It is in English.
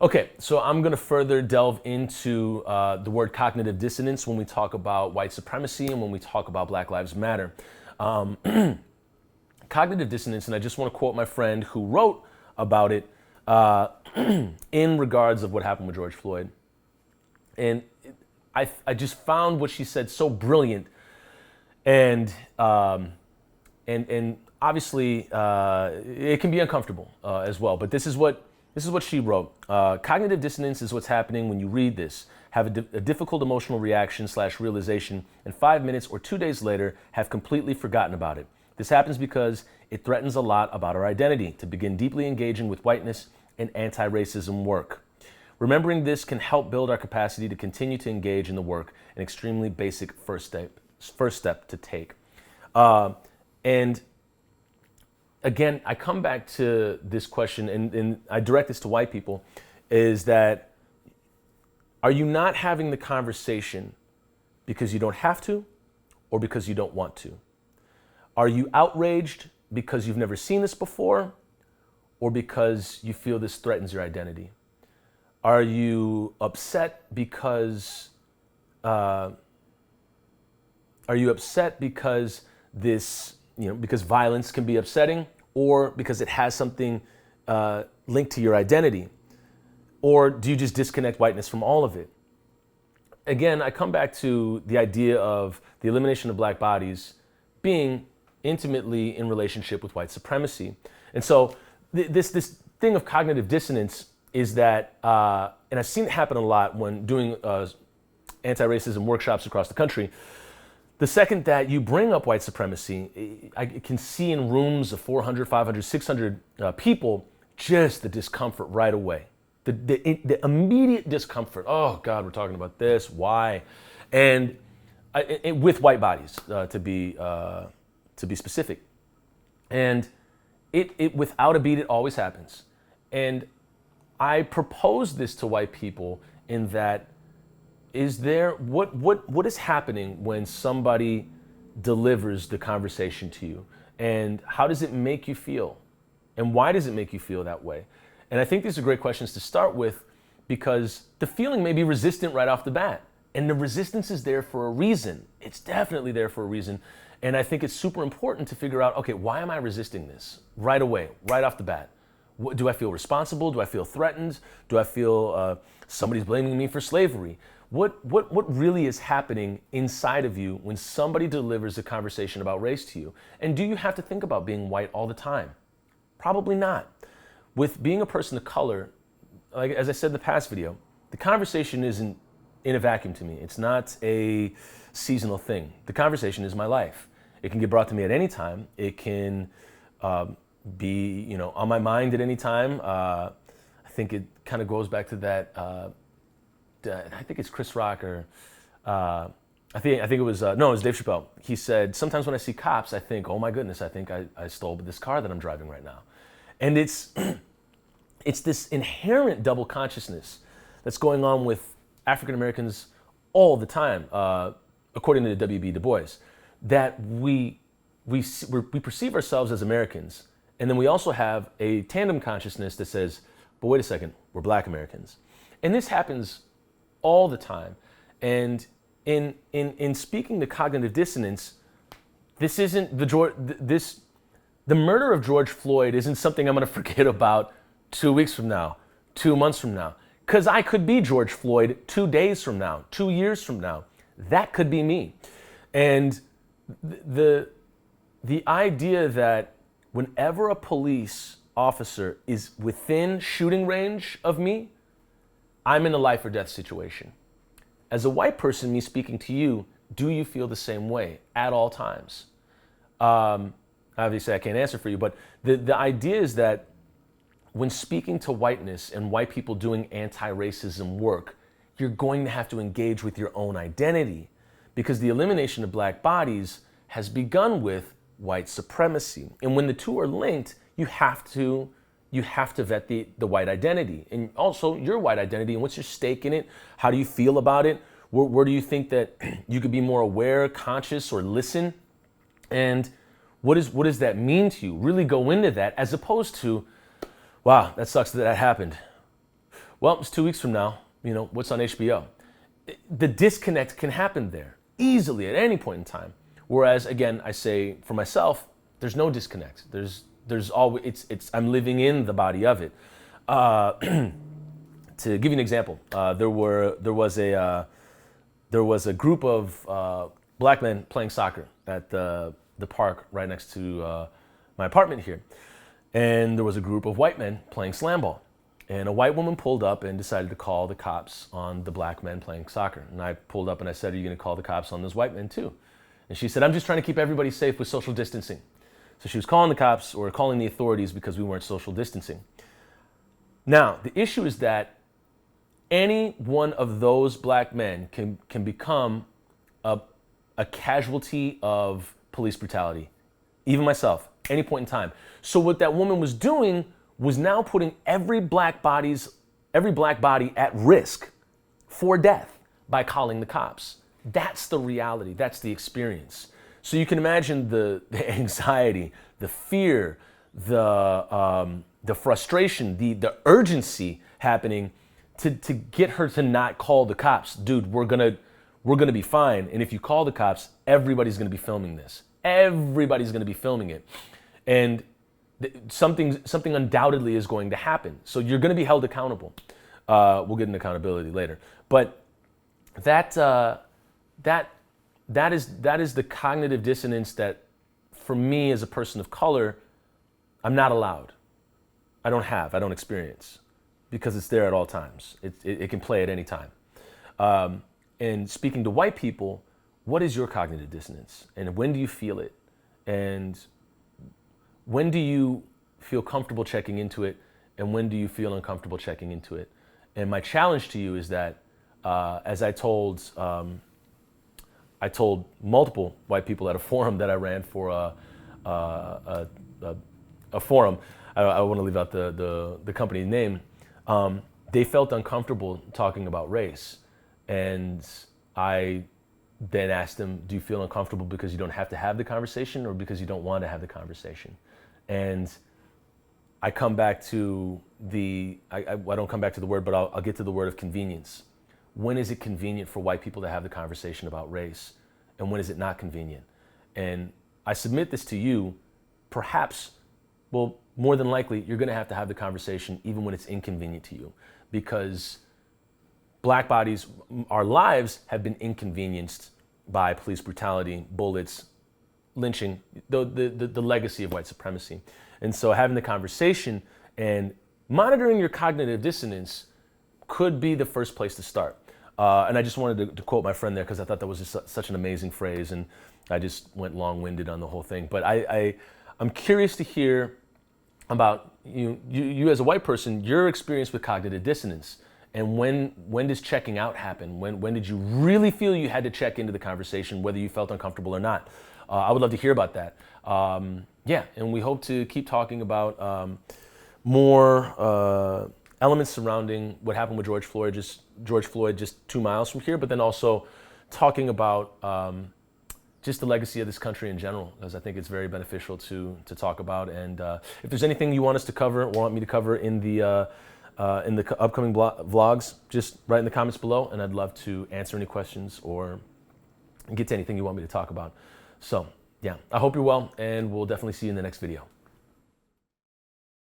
Okay, so I'm going to further delve into the word cognitive dissonance when we talk about white supremacy and when we talk about Black Lives Matter. Um, Cognitive dissonance, and I just want to quote my friend who wrote about it in regards of what happened with George Floyd. And I just found what she said so brilliant, and obviously it can be uncomfortable as well. But this is what she wrote. Cognitive dissonance is what's happening when you read this, have a difficult emotional reaction / realization, and 5 minutes or 2 days later have completely forgotten about it. This happens because it threatens a lot about our identity to begin deeply engaging with whiteness and anti-racism work. Remembering this can help build our capacity to continue to engage in the work, an extremely basic first step to take. And again, I come back to this question, and I direct this to white people, is that are you not having the conversation because you don't have to or because you don't want to? Are you outraged because you've never seen this before or because you feel this threatens your identity? Are you upset because this, because violence can be upsetting, or because it has something linked to your identity? Or do you just disconnect whiteness from all of it? Again, I come back to the idea of the elimination of black bodies being intimately in relationship with white supremacy. And so this thing of cognitive dissonance is that, and I've seen it happen a lot when doing anti-racism workshops across the country. The second that you bring up white supremacy, I can see in rooms of 400, 500, 600 people, just the discomfort right away. The immediate discomfort. Oh God, we're talking about this. Why? And with white bodies, to be specific. And it without a beat, it always happens. And I propose this to white people in that, is there, what is happening when somebody delivers the conversation to you? And how does it make you feel? And why does it make you feel that way? And I think these are great questions to start with, because the feeling may be resistant right off the bat. And the resistance is there for a reason. It's definitely there for a reason. And I think it's super important to figure out, okay, why am I resisting this right away, right off the bat? Do I feel responsible? Do I feel threatened? Do I feel somebody's blaming me for slavery? What really is happening inside of you when somebody delivers a conversation about race to you? And do you have to think about being white all the time? Probably not. With being a person of color, like as I said in the past video, the conversation isn't in a vacuum to me. It's not a seasonal thing. The conversation is my life. It can get brought to me at any time. It can be, on my mind at any time. I think it kind of goes back to that. I think it's Chris Rock or I think it was it was Dave Chappelle. He said, sometimes when I see cops, I think, oh my goodness, I think I stole this car that I'm driving right now. And it's this inherent double consciousness that's going on with African Americans all the time, according to W.B. Du Bois, that we perceive ourselves as Americans, and then we also have a tandem consciousness that says, but wait a second, we're Black Americans. And this happens all the time. And in speaking to cognitive dissonance, this isn't the murder of George Floyd isn't something I'm going to forget about 2 weeks from now, 2 months from now, because I could be George Floyd 2 days from now, 2 years from now. That could be me. And the idea that whenever a police officer is within shooting range of me, I'm in a life or death situation. As a white person, me speaking to you, do you feel the same way at all times? Obviously, I can't answer for you, but the idea is that when speaking to whiteness and white people doing anti-racism work, you're going to have to engage with your own identity, because the elimination of black bodies has begun with white supremacy. And when the two are linked, you have to vet the white identity and also your white identity and what's your stake in it. How do you feel about it? Where do you think that you could be more aware, conscious, or listen? And what does that mean to you? Really go into that, as opposed to, wow, that sucks that happened. well, it's 2 weeks from now. You know, what's on HBO? The disconnect can happen there easily at any point in time. Whereas, again, I say for myself, there's no disconnect. There's always, I'm living in the body of it. To give you an example, there was a group of black men playing soccer at the park right next to my apartment here. And there was a group of white men playing slam ball. And a white woman pulled up and decided to call the cops on the black men playing soccer. And I pulled up and I said, are you going to call the cops on those white men too? And she said, I'm just trying to keep everybody safe with social distancing. So she was calling the cops or calling the authorities because we weren't social distancing. Now, the issue is that any one of those black men can become a casualty of police brutality. Even myself, any point in time. So what that woman was doing was now putting every black body at risk for death by calling the cops. That's the reality. That's the experience. So you can imagine the anxiety, the fear, the frustration, the urgency happening to get her to not call the cops. Dude, we're gonna be fine. And if you call the cops, everybody's gonna be filming this. Everybody's gonna be filming it, and something undoubtedly is going to happen. So you're going to be held accountable. We'll get into accountability later, but that is the cognitive dissonance that, for me as a person of color, I'm not allowed. I don't experience, because it's there at all times. It can play at any time. And speaking to white people, what is your cognitive dissonance, and when do you feel it, and when do you feel comfortable checking into it, and when do you feel uncomfortable checking into it? And my challenge to you is that, as I told multiple white people at a forum that I ran for a forum, I want to leave out the company name, they felt uncomfortable talking about race. And I then asked them, do you feel uncomfortable because you don't have to have the conversation, or because you don't want to have the conversation? And I come back to I don't come back to the word, but I'll get to the word of convenience. When is it convenient for white people to have the conversation about race? And when is it not convenient? And I submit this to you, perhaps, well, more than likely, you're going to have the conversation even when it's inconvenient to you, because black bodies, our lives have been inconvenienced by police brutality, bullets, lynching, the legacy of white supremacy. And so having the conversation and monitoring your cognitive dissonance could be the first place to start. And I just wanted to quote my friend there, because I thought that was just such an amazing phrase, and I just went long-winded on the whole thing. But I'm curious to hear about you as a white person, your experience with cognitive dissonance. And when does checking out happen? When did you really feel you had to check into the conversation, whether you felt uncomfortable or not? I would love to hear about that. Yeah, and we hope to keep talking about more elements surrounding what happened with George Floyd just 2 miles from here, but then also talking about just the legacy of this country in general, because I think it's very beneficial to talk about. And if there's anything you want us to cover or want me to cover in the upcoming vlogs, just write in the comments below, and I'd love to answer any questions or get to anything you want me to talk about. So yeah, I hope you're well, and we'll definitely see you in the next video.